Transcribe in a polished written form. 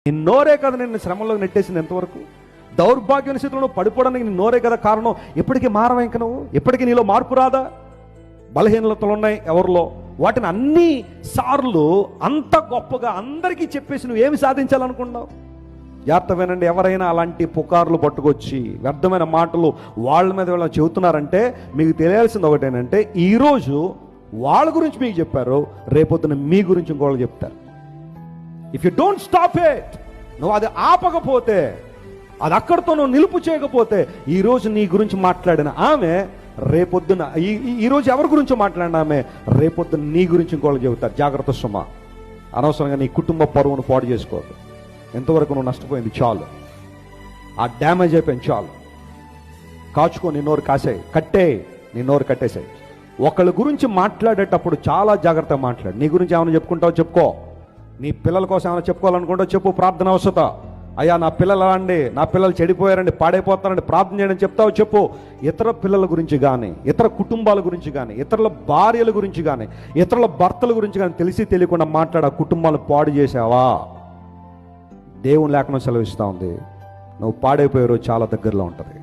నీ నోరే కదా నిన్ను శ్రమంలోకి నెట్టేసింది. ఎంతవరకు దౌర్భాగ్య స్థితిలో నువ్వు పడిపోవడానికి నీ నోరే కదా కారణం. ఎప్పటికీ మారవా ఇంక నువ్వు? ఎప్పటికీ నీలో మార్పు రాదా? బలహీనతలు ఉన్నాయి ఎవరిలో, వాటిని అన్ని సార్లు అంత గొప్పగా అందరికీ చెప్పేసి నువ్వు ఏమి సాధించాలనుకున్నావు? జాగ్రత్త వినండి. ఎవరైనా అలాంటి పుకార్లు పట్టుకొచ్చి వ్యర్థమైన మాటలు వాళ్ళ మీద వీళ్ళని చెబుతున్నారంటే మీకు తెలియాల్సింది ఒకటేనంటే, ఈరోజు వాళ్ళ గురించి మీకు చెప్పారు, రేపొద్దున మీ గురించి ఇంకోళ్ళు చెప్తారు. If you don't stop it, నువ్వు అది ఆపకపోతే, అది అక్కడితో నువ్వు నిలుపు చేయకపోతే, ఈరోజు నీ గురించి మాట్లాడిన ఆమె రేపొద్దున ఈరోజు ఎవరి గురించో మాట్లాడిన ఆమె రేపొద్దున నీ గురించి ఇంకోళ్ళు చెబుతారు. జాగ్రత్త సుమా. అనవసరంగా నీ కుటుంబ పరువును పాడు చేసుకోవద్దు. ఎంతవరకు నువ్వు నష్టపోయింది చాలు, ఆ డ్యామేజ్ అయిపోయింది చాలు. కాచుకో, నీ నోరు కాసేయి, నీ నోరు కట్టేసాయి. ఒకళ్ళ గురించి మాట్లాడేటప్పుడు చాలా జాగ్రత్తగా మాట్లాడు. నీ గురించి ఏమైనా చెప్పుకుంటావు చెప్పుకో, నీ పిల్లల కోసం ఏమైనా చెప్పుకోవాలనుకుంటావు చెప్పు. ప్రార్థన అవసరత, అయ్యా నా పిల్లలు అండి, నా పిల్లలు చెడిపోయారండి, పాడైపోతారండి, ప్రార్థన చేయడం చెప్తావు చెప్పు. ఇతర పిల్లల గురించి కానీ, ఇతర కుటుంబాల గురించి కానీ, ఇతరుల భార్యల గురించి కానీ, ఇతరుల భర్తల గురించి కానీ తెలిసి తెలియకుండా మాట్లాడ కుటుంబాలను పాడు చేసావా, దేవుని లేఖనం సెలవిస్తూ ఉంది, నువ్వు పాడైపోయే రోజు చాలా దగ్గరలో ఉంటుంది.